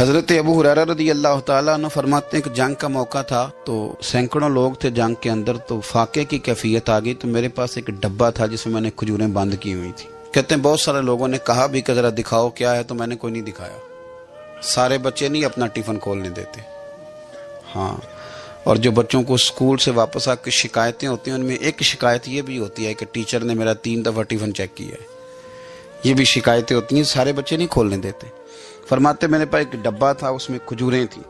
حضرت ابو ہریرہ رضی اللہ تعالیٰ عنہ فرماتے ہیں کہ جنگ کا موقع تھا تو سینکڑوں لوگ تھے جنگ کے اندر، تو فاقے کی کیفیت آ گئی، تو میرے پاس ایک ڈبہ تھا جس میں میں نے کھجوریں بند کی ہوئی تھی۔ کہتے ہیں بہت سارے لوگوں نے کہا بھی کہ ذرا دکھاؤ کیا ہے، تو میں نے کوئی نہیں دکھایا۔ سارے بچے نہیں اپنا ٹفن کھولنے دیتے، ہاں، اور جو بچوں کو اسکول سے واپس آ کے شکایتیں ہوتی ہیں ان میں ایک شکایت یہ بھی ہوتی ہے کہ ٹیچر نے میرا 3 دفعہ ٹفن چیک کیا ہے، یہ بھی شکایتیں ہوتی ہیں، سارے بچے نہیں کھولنے دیتے۔ فرماتے میرے پاس ایک ڈبہ تھا، اس میں کھجوریں تھیں،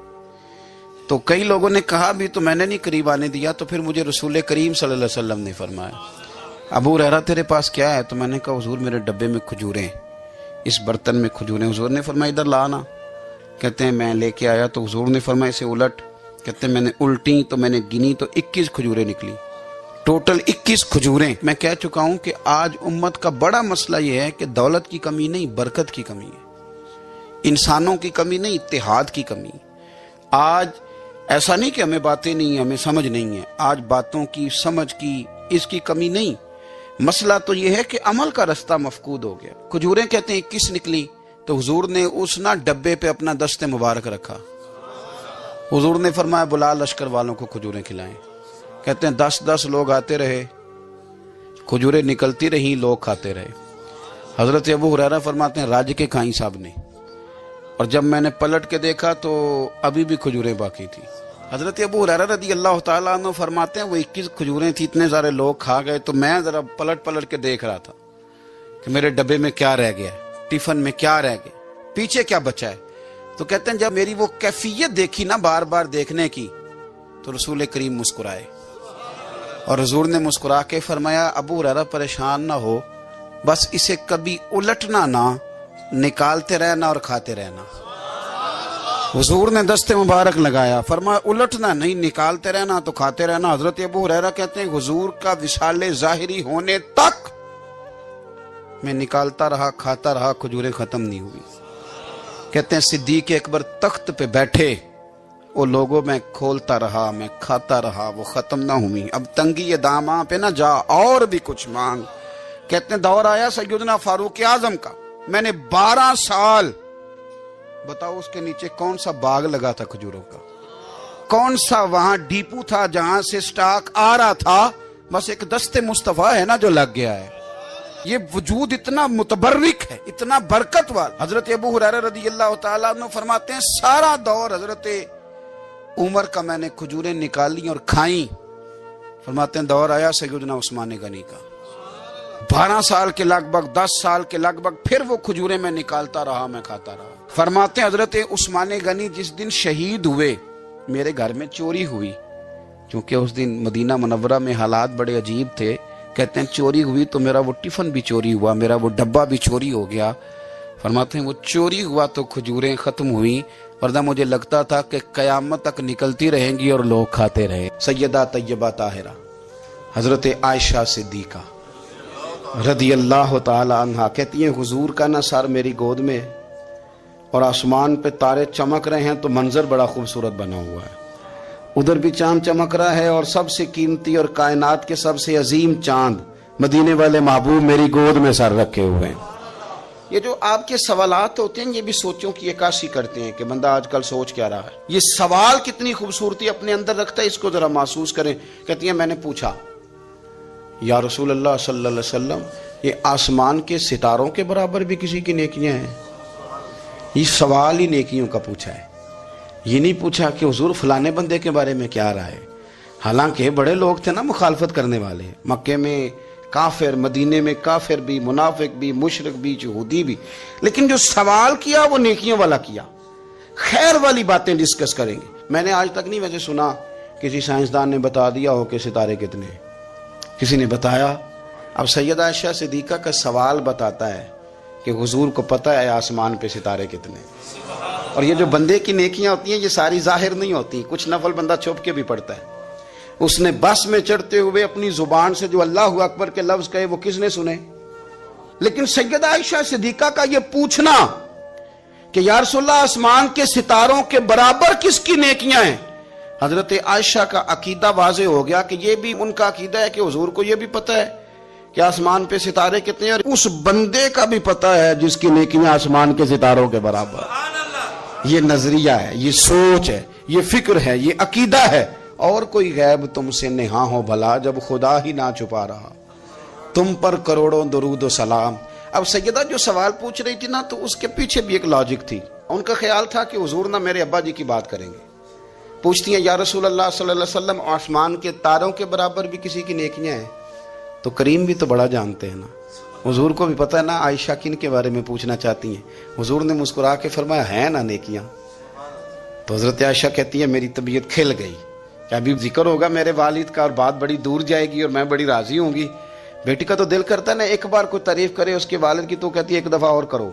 تو کئی لوگوں نے کہا بھی تو میں نے نہیں قریب آنے دیا، تو پھر مجھے رسول کریم صلی اللہ علیہ وسلم نے فرمایا ابو ہریرہ تیرے پاس کیا ہے؟ تو میں نے کہا حضور میرے ڈبے میں کھجوریں، اس برتن میں کھجوریں۔ حضور نے فرمایا ادھر لانا۔ کہتے ہیں میں لے کے آیا تو حضور نے فرمایا اسے الٹ۔ کہتے ہیں میں نے الٹی تو میں نے گنی تو 21 کھجوریں نکلی، ٹوٹل 21 کھجوریں۔ میں کہہ چکا ہوں کہ آج امت کا بڑا مسئلہ یہ ہے کہ دولت کی کمی نہیں، برکت کی کمی ہے، انسانوں کی کمی نہیں، اتحاد کی کمی۔ آج ایسا نہیں کہ ہمیں باتیں نہیں ہیں، ہمیں سمجھ نہیں ہے، آج باتوں کی سمجھ کی اس کی کمی نہیں، مسئلہ تو یہ ہے کہ عمل کا رستہ مفقود ہو گیا۔ کھجوریں کہتے ہیں 21 نکلی، تو حضور نے اس ڈبے پہ اپنا دست مبارک رکھا، حضور نے فرمایا بلا لشکر والوں کو کھجوریں کھلائیں۔ کہتے ہیں 10 لوگ آتے رہے، کھجوریں نکلتی رہیں، لوگ کھاتے رہے۔ حضرت ابو ہریرہ فرماتے ہیں راج کے کھائیں صاحب نے، اور جب میں نے پلٹ کے دیکھا تو ابھی بھی کھجوریں باقی تھی۔ حضرت ابو ہریرہ رضی اللہ تعالیٰ عنہ فرماتے ہیں وہ 21 کھجوریں تھی، اتنے سارے لوگ کھا گئے، تو میں ذرا پلٹ کے دیکھ رہا تھا کہ میرے ڈبے میں کیا رہ گیا ہے، ٹفن میں کیا رہ گیا، پیچھے کیا بچا ہے۔ تو کہتے ہیں جب میری وہ کیفیت دیکھی نا بار بار دیکھنے کی، تو رسول کریم مسکرائے، اور حضور نے مسکرا کے فرمایا ابو ہریرہ پریشان نہ ہو، بس اسے کبھی الٹنا نہ، نکالتے رہنا اور کھاتے رہنا۔ حضور نے دست مبارک لگایا، فرمایا الٹنا نہیں، نکالتے رہنا تو کھاتے رہنا۔ حضرت ابو ہریرہ کہتے ہیں حضور کا وصال ظاہری ہونے تک میں نکالتا رہا، کھاتا رہا، کھجوریں ختم نہیں ہوئی۔ کہتے ہیں صدیق اکبر تخت پہ بیٹھے، وہ لوگوں میں کھولتا رہا، میں کھاتا رہا، وہ ختم نہ ہوئی۔ اب تنگی داماں پہ نہ جا اور بھی کچھ مانگ۔ کہتے ہیں دور آیا سیدنا فاروق اعظم کا، میں نے 12 سال، بتاؤ اس کے نیچے کون سا باغ لگا تھا کھجوروں کا، کون سا وہاں ڈیپو تھا جہاں سے سٹاک آ رہا تھا، بس ایک دست مصطفیٰ ہے نا جو لگ گیا ہے۔ یہ وجود اتنا متبرک ہے، اتنا برکت والا۔ حضرت ابو ہریرہ رضی اللہ تعالیٰ عنہ فرماتے ہیں سارا دور حضرت عمر کا میں نے کھجوریں نکالی اور کھائیں۔ فرماتے ہیں دور آیا سیدنا عثمان غنی کا، 12 سال کے لگ بھگ، 10 سال کے لگ بھگ، پھر وہ کھجوریں میں نکالتا رہا، میں کھاتا رہا۔ فرماتے ہیں حضرت عثمان غنی جس دن شہید ہوئے میرے گھر میں چوری ہوئی، کیونکہ اس دن مدینہ منورہ میں حالات بڑے عجیب تھے۔ کہتے ہیں چوری ہوئی تو میرا وہ ٹفن بھی چوری ہوا، میرا وہ ڈبہ بھی چوری ہو گیا۔ فرماتے ہیں وہ چوری ہوا تو کھجوریں ختم ہوئی، ورنہ مجھے لگتا تھا کہ قیامت تک نکلتی رہیں گی اور لوگ کھاتے رہے۔ سیدہ طیبہ طاہرہ حضرت عائشہ صدیقہ رضی اللہ تعالی عنہا کہتی ہیں حضور کا نا سر میری گود میں ہے، اور آسمان پہ تارے چمک رہے ہیں تو منظر بڑا خوبصورت بنا ہوا ہے، ادھر بھی چاند چمک رہا ہے، اور سب سے قیمتی اور کائنات کے سب سے عظیم چاند مدینے والے محبوب میری گود میں سر رکھے ہوئے ہیں۔ یہ جو آپ کے سوالات ہوتے ہیں یہ بھی سوچوں کی عکاسی کرتے ہیں کہ بندہ آج کل سوچ کیا رہا ہے۔ یہ سوال کتنی خوبصورتی اپنے اندر رکھتا ہے، اس کو ذرا محسوس کریں۔ کہتی ہیں میں نے پوچھا یا رسول اللہ صلی اللہ علیہ وسلم یہ آسمان کے ستاروں کے برابر بھی کسی کی نیکیاں ہیں؟ یہ سوال ہی نیکیوں کا پوچھا ہے، یہ نہیں پوچھا کہ حضور فلانے بندے کے بارے میں کیا رہا ہے۔ حالانکہ بڑے لوگ تھے نا مخالفت کرنے والے، مکے میں کافر، مدینے میں کافر بھی، منافق بھی، مشرک بھی، یہودی بھی، لیکن جو سوال کیا وہ نیکیوں والا کیا، خیر والی باتیں ڈسکس کریں گے۔ میں نے آج تک نہیں ویسے سنا کسی سائنسدان نے بتا دیا ہو کہ ستارے کتنے ہیں، کسی نے بتایا۔ اب سیدہ عائشہ صدیقہ کا سوال بتاتا ہے کہ حضور کو پتہ ہے آسمان پہ ستارے کتنے ہیں۔ اور یہ جو بندے کی نیکیاں ہوتی ہیں یہ ساری ظاہر نہیں ہوتی، کچھ نفل بندہ چھپ کے بھی پڑھتا ہے۔ اس نے بس میں چڑھتے ہوئے اپنی زبان سے جو اللہ اکبر کے لفظ کہے وہ کس نے سنے؟ لیکن سیدہ عائشہ صدیقہ کا یہ پوچھنا کہ یا رسول اللہ آسمان کے ستاروں کے برابر کس کی نیکیاں ہیں، حضرت عائشہ کا عقیدہ واضح ہو گیا کہ یہ بھی ان کا عقیدہ ہے کہ حضور کو یہ بھی پتہ ہے کہ آسمان پہ ستارے کتنے ہیں، اور اس بندے کا بھی پتہ ہے جس کی نیکیاں آسمان کے ستاروں کے برابر۔ یہ نظریہ ہے، یہ سوچ ہے، یہ فکر ہے، یہ عقیدہ ہے. اور کوئی غیب تم سے نہاں ہو بھلا، جب خدا ہی نہ چھپا رہا تم پر کروڑوں درود و سلام. اب سیدہ جو سوال پوچھ رہی تھی نا، تو اس کے پیچھے بھی ایک لاجک تھی. ان کا خیال تھا کہ حضور نہ میرے ابا جی کی بات کریں گے. پوچھتی ہیں یا رسول اللہ صلی اللہ علیہ وسلم، آسمان کے تاروں کے برابر بھی کسی کی نیکیاں ہیں؟ تو کریم بھی تو بڑا جانتے ہیں نا، حضور کو بھی پتہ ہے نا عائشہ کن کے بارے میں پوچھنا چاہتی ہیں. حضور نے مسکرا کے فرمایا ہیں نا نیکیاں. تو حضرت عائشہ کہتی ہے میری طبیعت کھل گئی کہ ابھی ذکر ہوگا میرے والد کا اور بات بڑی دور جائے گی اور میں بڑی راضی ہوں گی. بیٹی کا تو دل کرتا ہے نا ایک بار کوئی تعریف کرے اس کے والد کی، تو کہتی ہے ایک دفعہ اور کرو،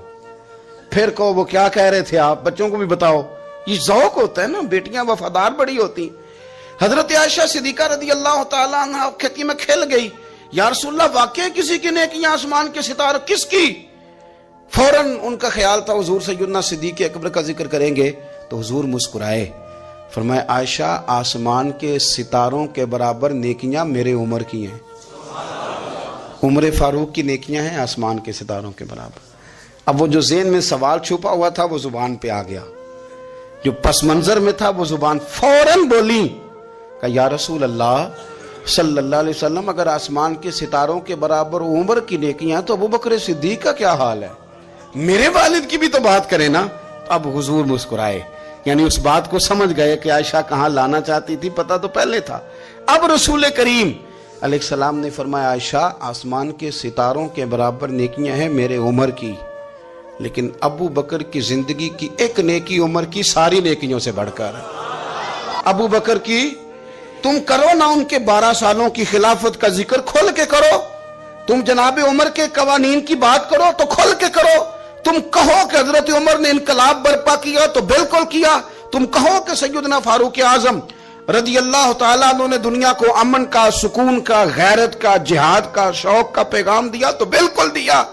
پھر کہو وہ کیا کہہ رہے تھے آپ، بچوں کو بھی بتاؤ. یہ ذوق ہوتا ہے نا، بیٹیاں وفادار بڑی ہوتی. حضرت عائشہ صدیقہ رضی اللہ تعالیٰ عنہ کہتی میں کھل گئی، یا رسول اللہ واقعی کسی کی نیکیاں آسمان کے ستاروں؟ کس کی؟ فوراً ان کا خیال تھا حضور سیدنا صدیق اکبر کا ذکر کریں گے. تو حضور مسکرائے، فرمایا عائشہ آسمان کے ستاروں کے برابر نیکیاں میرے عمر کی ہیں. عمر فاروق کی نیکیاں ہیں آسمان کے ستاروں کے برابر. اب وہ جو ذہن میں سوال چھپا ہوا تھا وہ زبان پہ آ گیا، جو پس منظر میں تھا وہ زبان فوراً بولی کہ یا رسول اللہ صلی اللہ علیہ وسلم، اگر آسمان کے ستاروں کے برابر عمر کی نیکیاں تو ابو بکر صدیق کا کیا حال ہے؟ میرے والد کی بھی تو بات کرے نا. اب حضور مسکرائے، یعنی اس بات کو سمجھ گئے کہ عائشہ کہاں لانا چاہتی تھی، پتہ تو پہلے تھا. اب رسول کریم علیہ السلام نے فرمایا عائشہ آسمان کے ستاروں کے برابر نیکیاں ہیں میرے عمر کی، لیکن ابو بکر کی زندگی کی ایک نیکی عمر کی ساری نیکیوں سے بڑھ کر. ابو بکر کی تم کرو نا ان کے 12 سالوں کی خلافت کا ذکر کھول کے کرو، تم جناب عمر کے قوانین کی بات کرو تو کھول کے کرو. تم کہو کہ حضرت عمر نے انقلاب برپا کیا تو بالکل کیا. تم کہو کہ سیدنا فاروق اعظم رضی اللہ تعالیٰ عنہ نے دنیا کو امن کا، سکون کا، غیرت کا، جہاد کا، شوق کا پیغام دیا تو بالکل دیا.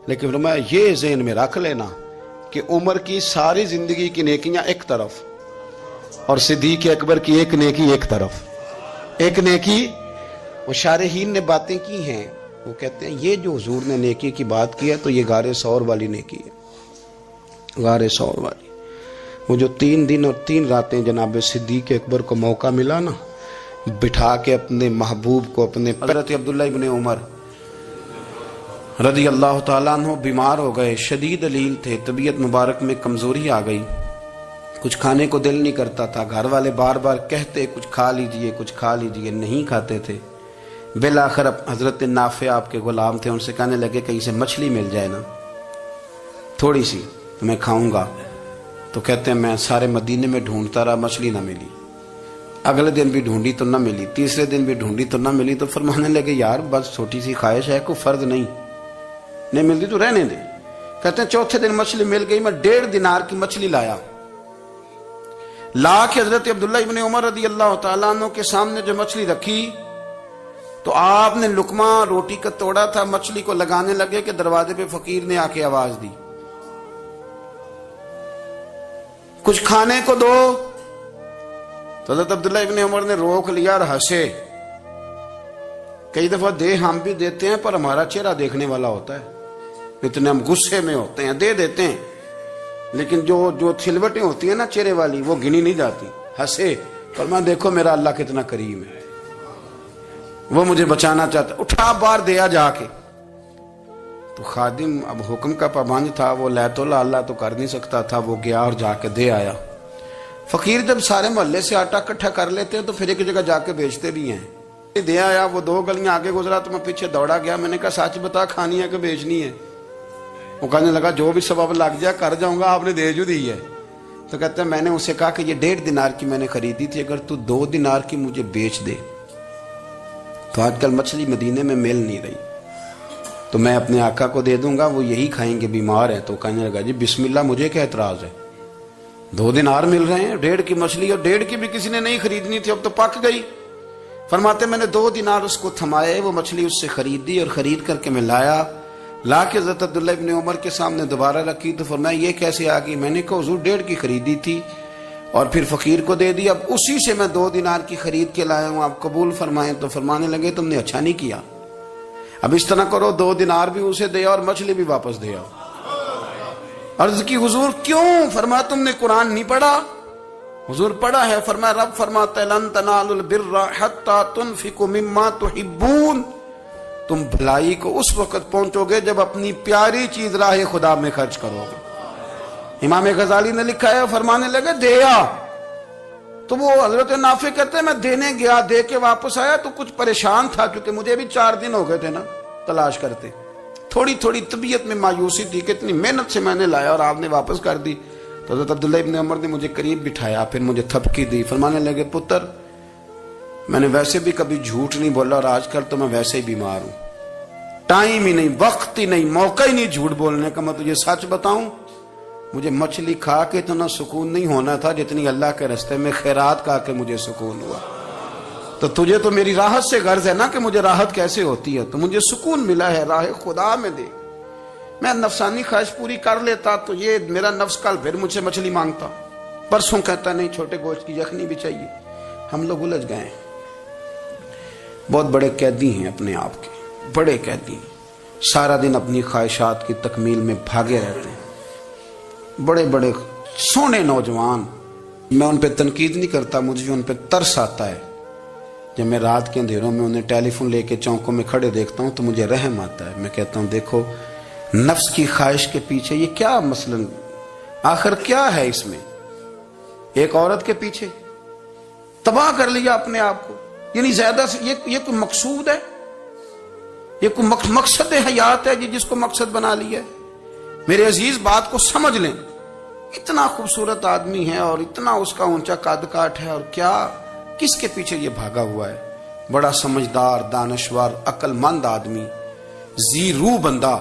لیکن فرمایا یہ ذہن میں رکھ لینا کہ عمر کی ساری زندگی کی نیکیاں ایک طرف اور صدیق اکبر کی ایک نیکی ایک طرف. ایک نیکی وہ شارحین نے باتیں کی ہیں، وہ کہتے ہیں یہ جو حضور نے نیکی کی بات کی ہے تو یہ غار ثور والی نیکی ہے. غار ثور والی وہ جو 3 دن اور 3 راتیں جناب صدیق اکبر کو موقع ملا نا بٹھا کے اپنے محبوب کو اپنے حضرت عبداللہ ابن عمر رضی اللہ تعالیٰ عنہ بیمار ہو گئے، شدید علیل تھے، طبیعت مبارک میں کمزوری آ گئی، کچھ کھانے کو دل نہیں کرتا تھا. گھر والے بار بار کہتے کچھ کھا لیجئے کچھ کھا لیجئے، نہیں کھاتے تھے. بالآخر حضرت نافع آپ کے غلام تھے، ان سے کہنے لگے کہیں سے مچھلی مل جائے نا تھوڑی سی تو میں کھاؤں گا. تو کہتے ہیں میں سارے مدینے میں ڈھونڈتا رہا، مچھلی نہ ملی. اگلے دن بھی ڈھونڈی تو نہ ملی، تیسرے دن بھی ڈھونڈی تو نہ ملی. تو فرمانے لگے یار بس چھوٹی سی خواہش ہے، کوئی فرض نہیں ملتی تو رہنے دے. کہتے ہیں چوتھے دن مچھلی مل گئی، میں 1.5 دینار کی مچھلی لایا، لا کے حضرت عبداللہ ابن عمر رضی اللہ تعالیٰ عنہ کے سامنے جو مچھلی رکھی تو آپ نے لقمہ روٹی کا توڑا تھا، مچھلی کو لگانے لگے کہ دروازے پہ فقیر نے آ کے آواز دی کچھ کھانے کو دو. تو حضرت عبداللہ ابن عمر نے روک لیا اور ہنسے. کئی دفعہ دے ہم بھی دیتے ہیں پر ہمارا چہرہ دیکھنے والا ہوتا ہے، اتنے ہم غصے میں ہوتے ہیں دے دیتے ہیں، لیکن جو تھلوٹیں ہوتی ہیں نا چہرے والی وہ گنی نہیں جاتی. ہنسے فرمایا دیکھو میرا اللہ کتنا کریم ہے، وہ مجھے بچانا چاہتا، اٹھا بار دیا جا کے. تو خادم اب حکم کا پابند تھا، وہ لیت اللہ اللہ تو کر نہیں سکتا تھا، وہ گیا اور جا کے دے آیا. فقیر جب سارے محلے سے آٹا اکٹھا کر لیتے ہیں تو پھر ایک جگہ جا کے بیچتے بھی ہیں. دے آیا، وہ 2 گلیاں آگے گزرا تو میں پیچھے دوڑا گیا، میں نے کہا سچ بتا کھانی ہے کہ بیچنی ہے؟ وہ کہنے لگا جو بھی سبب لگ جائے کر جاؤں گا، آپ نے دے جو دی ہے. تو کہتے ہیں میں نے اسے کہا کہ یہ 1.5 دینار کی میں نے خریدی تھی، اگر تو 2 دینار کی مجھے بیچ دے تو آج کل مچھلی مدینے میں مل نہیں رہی تو میں اپنے آقا کو دے دوں گا، وہ یہی کھائیں گے، بیمار ہیں. تو کہنے لگا جی بسم اللہ، مجھے کیا اعتراض ہے، 2 دینار مل رہے ہیں، 1.5 کی مچھلی، اور 1.5 کی بھی کسی نے نہیں خریدنی تھی، اب تو پک گئی. فرماتے میں نے 2 دینار اس کو تھمائے، وہ مچھلی اس سے خریدی اور خرید کر کے میں لا کے حضرت عبداللہ ابن عمر کے سامنے دوبارہ رکھی. تو فرمایا یہ کیسے آ گئی؟ میں نے کہا حضور 1.5 کی خریدی تھی اور پھر فقیر کو دے دی، اب اسی سے میں 2 دینار کی خرید کے لایا ہوں، آپ قبول فرمائیں. تو فرمانے لگے تم نے اچھا نہیں کیا، اب اس طرح کرو 2 دینار بھی اسے دے اور مچھلی بھی واپس دے آؤ. عرض کی حضور کیوں؟ فرمایا تم نے قرآن نہیں پڑھا؟ حضور پڑھا ہے۔ فرمایا رب فرماتا ہے لن تنالوا البر حتی تنفقوا مما تحبون، تم بھلائی کو اس وقت پہنچو گے جب اپنی پیاری چیز راہ خدا میں خرچ کرو گے۔ امام غزالی نے لکھا ہے، فرمانے لگے دیا، تو وہ حضرت نافع کہتے ہیں میں دینے گیا، دے کے واپس آیا تو کچھ پریشان تھا، کیونکہ مجھے بھی 4 دن ہو گئے تھے نا تلاش کرتے، تھوڑی تھوڑی طبیعت میں مایوسی تھی کہ اتنی محنت سے میں نے لایا اور آپ نے واپس کر دی۔ تو حضرت عبداللہ ابن عمر نے مجھے قریب بٹھایا، پھر مجھے تھپکی دی، فرمانے لگے پتر میں نے ویسے بھی کبھی جھوٹ نہیں بولا، اور آج کل تو میں ویسے ہی بیمار ہوں، ٹائم ہی نہیں، وقت ہی نہیں، موقع ہی نہیں جھوٹ بولنے کا۔ میں تجھے سچ بتاؤں، مجھے مچھلی کھا کے اتنا سکون نہیں ہونا تھا جتنی اللہ کے راستے میں خیرات کھا کے مجھے سکون ہوا۔ تو تجھے تو میری راحت سے غرض ہے نا کہ مجھے راحت کیسے ہوتی ہے، تو مجھے سکون ملا ہے راہ خدا میں دے۔ میں نفسانی خواہش پوری کر لیتا تو یہ میرا نفس کل پھر مجھ سے مچھلی مانگتا، پرسوں کہتا نہیں چھوٹے گوشت کی یخنی بھی چاہیے۔ ہم لوگ الجھ گئے ہیں، بہت بڑے قیدی ہیں اپنے آپ کے، بڑے قیدی ہیں، سارا دن اپنی خواہشات کی تکمیل میں بھاگے رہتے ہیں، بڑے بڑے سونے نوجوان۔ میں ان پہ تنقید نہیں کرتا، مجھے ان پہ ترس آتا ہے۔ جب میں رات کے اندھیروں میں انہیں ٹیلی فون لے کے چوکوں میں کھڑے دیکھتا ہوں تو مجھے رحم آتا ہے۔ میں کہتا ہوں دیکھو نفس کی خواہش کے پیچھے یہ کیا مثلاً آخر کیا ہے اس میں؟ ایک عورت کے پیچھے تباہ کر لیا اپنے آپ کو، یعنی زیادہ سے یہ کوئی مقصود ہے؟ یہ کوئی مقصد حیات ہے جس کو مقصد بنا لیا ہے؟ میرے عزیز بات کو سمجھ لیں، اتنا خوبصورت آدمی ہے اور اتنا اس کا اونچا قد کاٹ ہے، اور کیا کس کے پیچھے یہ بھاگا ہوا ہے؟ بڑا سمجھدار، دانشور، عقل مند آدمی، ذی روح بندہ،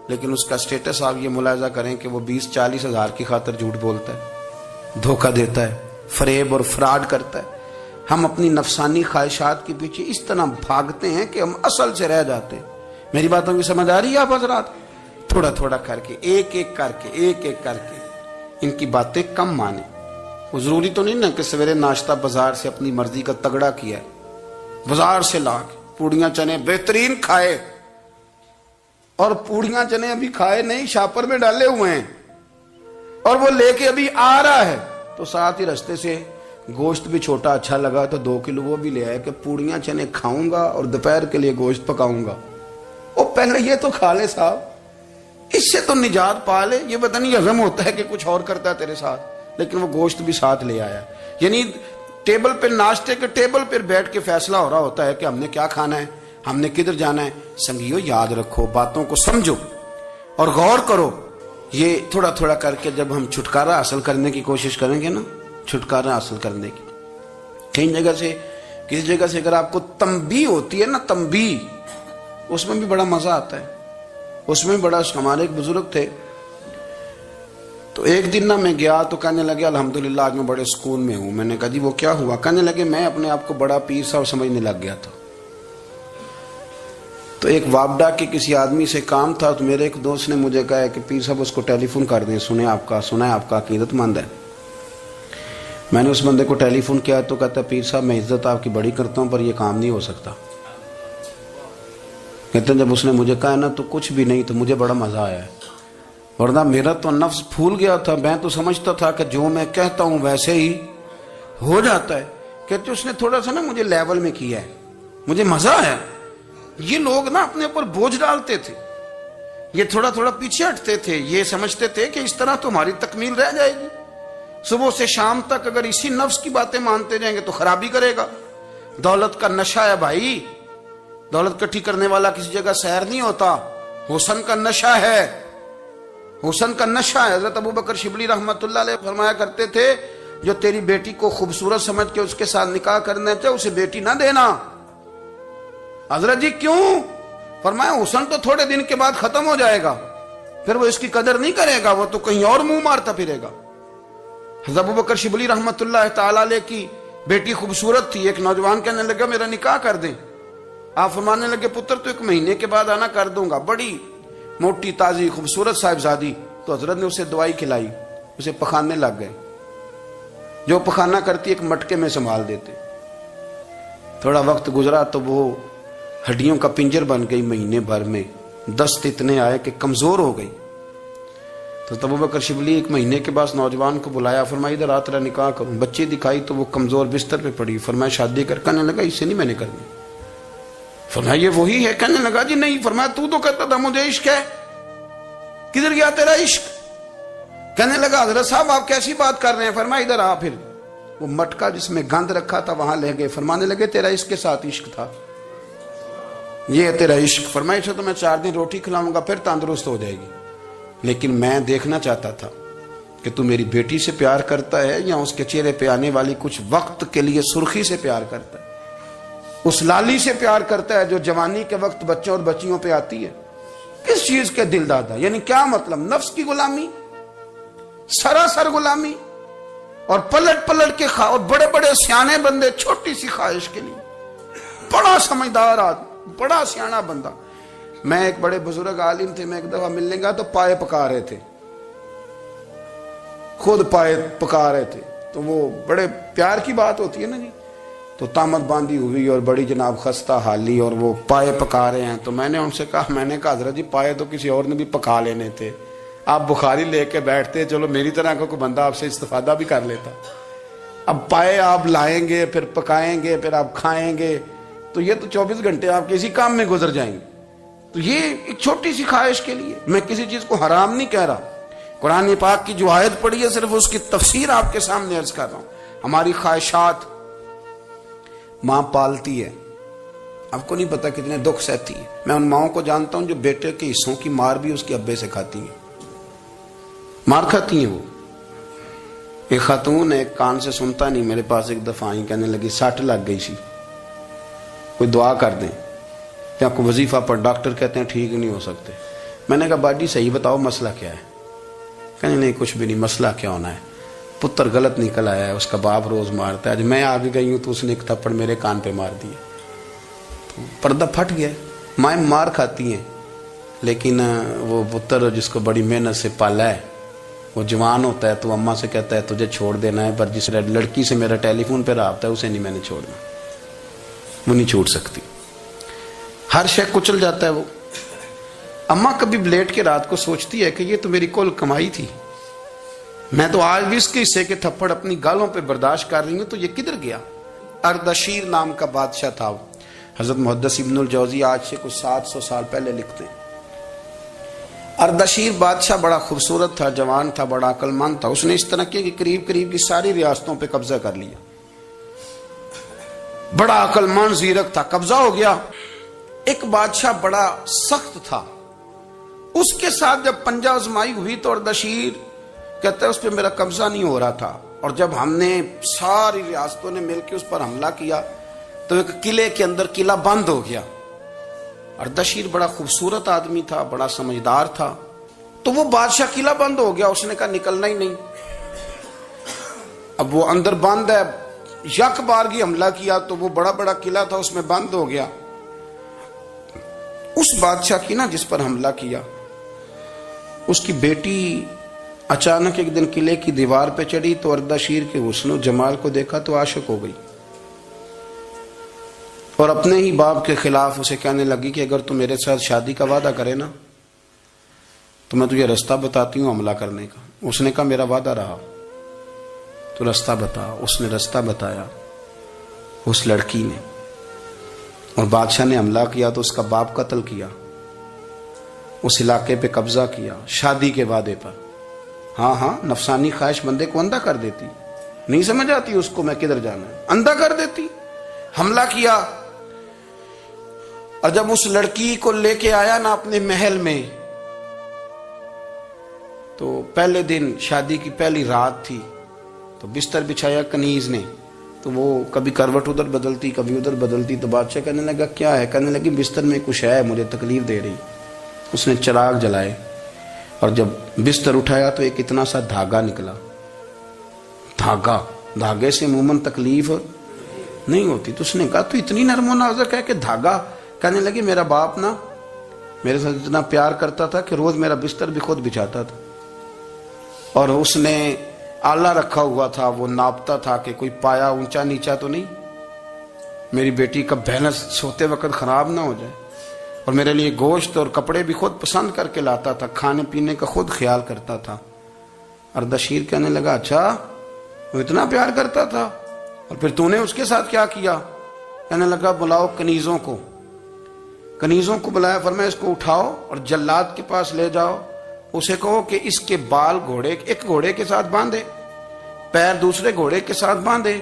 لیکن اس کا سٹیٹس آپ یہ ملاحظہ کریں کہ وہ 20-40 ہزار کی خاطر جھوٹ بولتا ہے، دھوکہ دیتا ہے، فریب اور فراڈ کرتا ہے۔ ہم اپنی نفسانی خواہشات کے پیچھے اس طرح بھاگتے ہیں کہ ہم اصل سے رہ جاتے ہیں۔ میری باتوں کی سمجھ آ رہی ہے آپ حضرات؟ تھوڑا تھوڑا کر کے، ایک ایک کر کے ان کی باتیں کم مانیں۔ وہ ضروری تو نہیں نا کہ سویرے ناشتہ بازار سے اپنی مرضی کا تگڑا کیا ہے، بازار سے لا کے پوڑیاں چنے بہترین کھائے، اور پوڑیاں چنے ابھی کھائے نہیں، شاپر میں ڈالے ہوئے ہیں، اور وہ لے کے ابھی آ رہا ہے، تو ساتھ ہی رستے سے گوشت بھی چھوٹا اچھا لگا تو 2 کلو وہ بھی لے آئے کہ پوڑیاں چنے کھاؤں گا اور دوپہر کے لیے گوشت پکاؤں گا۔ وہ پہلے یہ تو کھا لے صاحب، اس سے تو نجات پا لے۔ یہ پتہ نہیں ہضم ہوتا ہے کہ کچھ اور کرتا ہے تیرے ساتھ، لیکن وہ گوشت بھی ساتھ لے آیا، یعنی ٹیبل پہ، ناشتے کے ٹیبل پر بیٹھ کے فیصلہ ہو رہا ہوتا ہے کہ ہم نے کیا کھانا ہے، ہم نے کدھر جانا ہے۔ سنگیو یاد رکھو، باتوں کو سمجھو اور غور کرو۔ یہ تھوڑا تھوڑا کر کے جب ہم چھٹکارا حاصل کرنے کی کوشش کریں گے نا، چھٹکارا حاصل کرنے کی، کئی جگہ سے، کسی جگہ سے اگر آپ کو تنبیہ ہوتی ہے نا، تنبیہ، اس میں بھی بڑا مزہ آتا ہے، اس میں بڑا۔ ہمارے ایک بزرگ تھے، تو ایک دن میں گیا تو کہنے لگے الحمدللہ آج میں بڑے سکون میں ہوں۔ میں نے کہا جی وہ کیا ہوا؟ کہنے لگے میں اپنے آپ کو بڑا پیر صاحب سمجھنے لگ گیا تھا۔ تو ایک وابڈا کے کسی آدمی سے کام تھا، تو میرے ایک دوست نے مجھے کہا کہ پیر صاحب اس کو ٹیلی فون کر دیں، سنا ہے آپ کا عقیدت مند ہے۔ میں نے اس بندے کو ٹیلی فون کیا تو کہتا پیر صاحب میں عزت آپ کی بڑی کرتا ہوں پر یہ کام نہیں ہو سکتا۔ کہتے ہیں جب اس نے مجھے کہا نا تو کچھ بھی نہیں، تو مجھے بڑا مزہ آیا ہے، ورنہ میرا تو نفس پھول گیا تھا۔ میں تو سمجھتا تھا کہ جو میں کہتا ہوں ویسے ہی ہو جاتا ہے۔ کہتے اس نے تھوڑا سا نا مجھے لیول میں کیا ہے، مجھے مزہ آیا۔ یہ لوگ نا اپنے اوپر بوجھ ڈالتے تھے، یہ تھوڑا تھوڑا پیچھے ہٹتے تھے، یہ سمجھتے تھے کہ اس طرح تو ہماری تکمیل رہ جائے گی۔ صبح سے شام تک اگر اسی نفس کی باتیں مانتے جائیں گے تو خرابی کرے گا۔ دولت کا نشہ ہے بھائی، دولت کٹھی کرنے والا کسی جگہ سیر نہیں ہوتا، حسن کا نشہ ہے، حسن کا نشہ ہے۔ حضرت ابوبکر شبلی رحمت اللہ علیہ فرمایا کرتے تھے جو تیری بیٹی کو خوبصورت سمجھ کے اس کے ساتھ نکاح کرنا چاہے اسے بیٹی نہ دینا۔ حضرت جی کیوں؟ فرمایا حسن تو تھوڑے دن کے بعد ختم ہو جائے گا، پھر وہ اس کی قدر نہیں کرے گا، وہ تو کہیں اور منہ مارتا پھرے گا۔ حضرت ابوبکر شبلی رحمت اللہ تعالی علیہ کی بیٹی خوبصورت تھی، ایک نوجوان کہنے لگا میرا نکاح کر دیں۔ آپ فرمانے لگے پتر تو 1 مہینے کے بعد آنا، کر دوں گا۔ بڑی موٹی تازی خوبصورت صاحبزادی، تو حضرت نے اسے دوائی کھلائی، اسے پخانے لگ گئے، جو پخانہ کرتی ایک مٹکے میں سنبھال دیتے۔ تھوڑا وقت گزرا تو وہ ہڈیوں کا پنجر بن گئی، مہینے بھر میں دست اتنے آئے کہ کمزور ہو گئی۔ تو ابو بکر شبلی 1 مہینے کے بعد نوجوان کو بلایا، فرمایا ادھر آ تیرا نکاح کروں۔ بچی دکھائی تو وہ کمزور بستر پہ پڑی، فرمایا شادی کر، کہنے لگا اس سے نہیں میں نے کرنی۔ فرمایا یہ وہی ہے؟ کہنے لگا جی نہیں۔ فرمایا تو کہتا تھا مجھے عشق ہے، کدھر گیا تیرا عشق؟ کہنے لگا حضرت صاحب آپ کیسی بات کر رہے ہیں؟ فرمایا ادھر آ۔ پھر وہ مٹکا جس میں گند رکھا تھا وہاں لے گئے، فرمانے لگے تیرا اس کے ساتھ عشق تھا، یہ ہے تیرا عشق۔ فرمایا اسے تو میں 4 دن روٹی کھلاؤں گا پھر تندرست ہو جائے گی، لیکن میں دیکھنا چاہتا تھا کہ تو میری بیٹی سے پیار کرتا ہے یا اس کے چہرے پہ آنے والی کچھ وقت کے لیے سرخی سے پیار کرتا ہے، اس لالی سے پیار کرتا ہے جو جوانی کے وقت بچوں اور بچیوں پہ آتی ہے۔ کس چیز کے دل دادا؟ یعنی کیا مطلب؟ نفس کی غلامی، سراسر غلامی، اور پلٹ پلٹ کے اور بڑے بڑے سیانے بندے چھوٹی سی خواہش کے لیے، بڑا سمجھدار آدمی، بڑا سیانا بندہ۔ میں ایک بڑے بزرگ عالم تھے، میں ایک دفعہ ملنے گا تو پائے پکا رہے تھے، خود پائے پکا رہے تھے، تو وہ بڑے پیار کی بات ہوتی ہے نا جی، تو تامت باندھی ہوئی اور بڑی جناب خستہ حالی، اور وہ پائے پکا رہے ہیں۔ تو میں نے ان سے کہا، میں نے کہا حضرت جی پائے تو کسی اور نے بھی پکا لینے تھے، آپ بخاری لے کے بیٹھتے، چلو میری طرح کا کوئی بندہ آپ سے استفادہ بھی کر لیتا۔ اب پائے آپ لائیں گے، پھر پکائیں گے، پھر آپ کھائیں گے، تو یہ تو 24 گھنٹے آپ کسی کام میں گزر جائیں گے۔ تو یہ ایک چھوٹی سی خواہش کے لیے، میں کسی چیز کو حرام نہیں کہہ رہا، قرآن پاک کی جو آیت پڑھی ہے صرف اس کی تفسیر آپ کے سامنے عرض کر رہا ہوں۔ ہماری خواہشات ماں پالتی ہے، آپ کو نہیں پتا کتنے دکھ سہتی ہے۔ میں ان ماؤں کو جانتا ہوں جو بیٹے کے حصوں کی مار بھی اس کے ابے سے کھاتی ہیں، مار کھاتی ہیں وہ۔ ایک خاتون ایک کان سے سنتا نہیں، میرے پاس ایک دفعہ آئی، کہنے لگی 60 لگ گئی سی، کوئی دعا کر دیں یا کوئی وظیفہ پر، ڈاکٹر کہتے ہیں ٹھیک نہیں ہو سکتے۔ میں نے کہا باجی صحیح بتاؤ مسئلہ کیا ہے؟ کہنے نہیں کچھ بھی نہیں، مسئلہ کیا ہونا ہے، پتر غلط نکل آیا ہے، اس کا باپ روز مارتا ہے، آج میں آگے گئی ہوں تو اس نے ایک تھپڑ میرے کان پہ مار دیا، تو پردہ پھٹ گیا۔ مائیں مار کھاتی ہیں، لیکن وہ پتر جس کو بڑی محنت سے پالا ہے وہ جوان ہوتا ہے تو اماں سے کہتا ہے تجھے چھوڑ دینا ہے، پر جس لڑکی سے میرا ٹیلی فون پہ رابطہ ہے اسے نہیں میں نے چھوڑنا، وہ نہیں چھوڑ سکتی، ہر شے کچل جاتا ہے وہ۔ اماں کبھی لیٹ کے رات کو سوچتی ہے کہ یہ تو میری کل کمائی تھی، میں تو آج بھی اس کے حصے کے تھپڑ اپنی گالوں پہ برداشت کر رہی ہوں، تو یہ کدھر گیا؟ اردشیر نام کا بادشاہ تھا، حضرت محدث ابن الجوزی آج سے کچھ 700 سال پہلے لکھتے ہیں۔ اردشیر بادشاہ بڑا خوبصورت تھا، جوان تھا، بڑا عقل مند تھا، اس نے اس طرح کیا کہ قریب قریب کی ساری ریاستوں پہ قبضہ کر لیا، بڑا عقل مند زیرک تھا، قبضہ ہو گیا۔ ایک بادشاہ بڑا سخت تھا، اس کے ساتھ جب پنجہ آزمائی ہوئی تو اردشیر کہتا ہے اس پہ میرا قبضہ نہیں ہو رہا تھا، اور جب ہم نے ساری ریاستوں نے مل کے اس پر حملہ کیا تو ایک قلعے کے اندر قلعہ بند ہو گیا۔ اردشیر بڑا خوبصورت آدمی تھا، بڑا سمجھدار تھا، تو وہ بادشاہ قلعہ بند ہو گیا، اس نے کہا نکلنا ہی نہیں، اب وہ اندر بند ہے، یک بارگی حملہ کیا تو وہ بڑا بڑا قلعہ تھا اس میں بند ہو گیا۔ اس بادشاہ کی نا جس پر حملہ کیا، اس کی بیٹی اچانک ایک دن قلعے کی دیوار پہ چڑھی تو اردشیر کے حسن و جمال کو دیکھا تو عاشق ہو گئی، اور اپنے ہی باپ کے خلاف اسے کہنے لگی کہ اگر تو میرے ساتھ شادی کا وعدہ کرے نا تو میں تجھے رستہ بتاتی ہوں حملہ کرنے کا۔ اس نے کہا میرا وعدہ رہا، تو رستہ بتا۔ اس نے رستہ بتایا اس لڑکی نے، اور بادشاہ نے حملہ کیا تو اس کا باپ قتل کیا، اس علاقے پہ قبضہ کیا شادی کے وعدے پر۔ ہاں ہاں، نفسانی خواہش بندے کو اندھا کر دیتی، نہیں سمجھ آتی اس کو میں کدھر جانا ہے، اندھا کر دیتی۔ حملہ کیا، اور جب اس لڑکی کو لے کے آیا نا اپنے محل میں، تو پہلے دن شادی کی پہلی رات تھی، تو بستر بچھایا کنیز نے، تو وہ کبھی کروٹ ادھر بدلتی کبھی ادھر بدلتی، تو بادشاہ کہنے لگا کیا ہے؟ کہنے لگی بستر میں کچھ ہے، مجھے تکلیف دے رہی۔ اس نے چراغ جلائے اور جب بستر اٹھایا تو ایک اتنا سا دھاگا نکلا، دھاگے سے عموماً تکلیف نہیں ہوتی، تو اس نے کہا تو اتنی نرم و نازک ہے کہ دھاگا؟ کہنے لگی میرا باپ نا میرے ساتھ اتنا پیار کرتا تھا کہ روز میرا بستر بھی خود بچھاتا تھا، اور اس نے آلہ رکھا ہوا تھا، وہ ناپتا تھا کہ کوئی پایا اونچا نیچا تو نہیں، میری بیٹی کا بیلنس سوتے وقت خراب نہ ہو جائے۔ اور میرے لیے گوشت اور کپڑے بھی خود پسند کر کے لاتا تھا، کھانے پینے کا خود خیال کرتا تھا۔ اردشیر کہنے لگا اچھا وہ اتنا پیار کرتا تھا، اور پھر تو نے اس کے ساتھ کیا کیا؟ کہنے لگا بلاؤ کنیزوں کو۔ کنیزوں کو بلایا، فرمایا اس کو اٹھاؤ اور جلاد کے پاس لے جاؤ، اسے کہو کہ اس کے بال ایک گھوڑے کے ساتھ باندھے، پیر دوسرے گھوڑے کے ساتھ باندھے،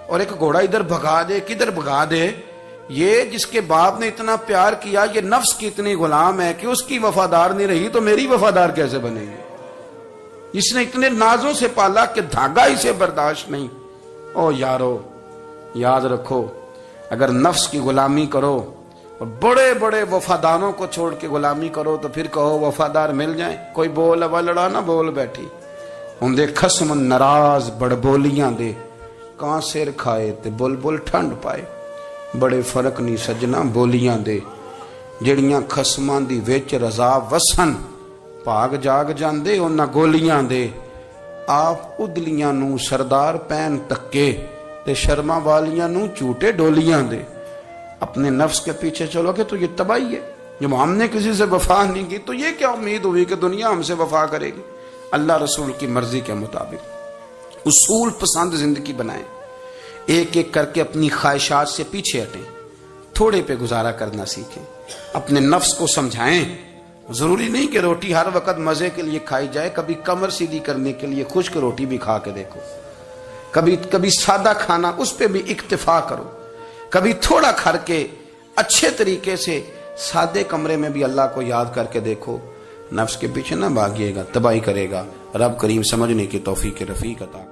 اور ایک گھوڑا ادھر بھگا دے کدھر بھگا دے۔ یہ جس کے باپ نے اتنا پیار کیا، یہ نفس کی اتنی غلام ہے کہ اس کی وفادار نہیں رہی تو میری وفادار کیسے بنے گی؟ اس نے اتنے نازوں سے پالا کہ دھاگا اسے برداشت نہیں۔ او یارو، یاد رکھو، اگر نفس کی غلامی کرو اور بڑے بڑے وفاداروں کو چھوڑ کے غلامی کرو تو پھر کہو وفادار مل جائیں، کوئی بول ابا لڑا نہ بول بیٹھی ہوں دے خسم ناراض بڑ بولیاں دے، کہاں سر کھائے تے بلبل ٹھنڈ پائے۔ بڑے فرق نہیں سجنا بولیاں دے، جڑیاں خسماں دی وچ رضا وسن، بھاگ جاگ جاندے انہاں گولیاں دے۔ آپ ادلیاں نو سردار پین تکے تے شرما والیاں نو چوٹے ڈولیاں دے۔ اپنے نفس کے پیچھے چلو گے تو یہ تباہی ہے۔ جب ہم نے کسی سے وفا نہیں کی تو یہ کیا امید ہوئی کہ دنیا ہم سے وفا کرے گی؟ اللہ رسول کی مرضی کے مطابق اصول پسند زندگی بنائیں، ایک ایک کر کے اپنی خواہشات سے پیچھے ہٹیں، تھوڑے پہ گزارا کرنا سیکھیں، اپنے نفس کو سمجھائیں۔ ضروری نہیں کہ روٹی ہر وقت مزے کے لیے کھائی جائے، کبھی کمر سیدھی کرنے کے لیے خشک روٹی بھی کھا کے دیکھو، کبھی سادہ کھانا اس پہ بھی اکتفا کرو، کبھی تھوڑا کھر کے اچھے طریقے سے سادے کمرے میں بھی اللہ کو یاد کر کے دیکھو۔ نفس کے پیچھے نہ بھاگیے گا، تباہی کرے گا۔ رب کریم سمجھنے کی توفیق رفیق عطا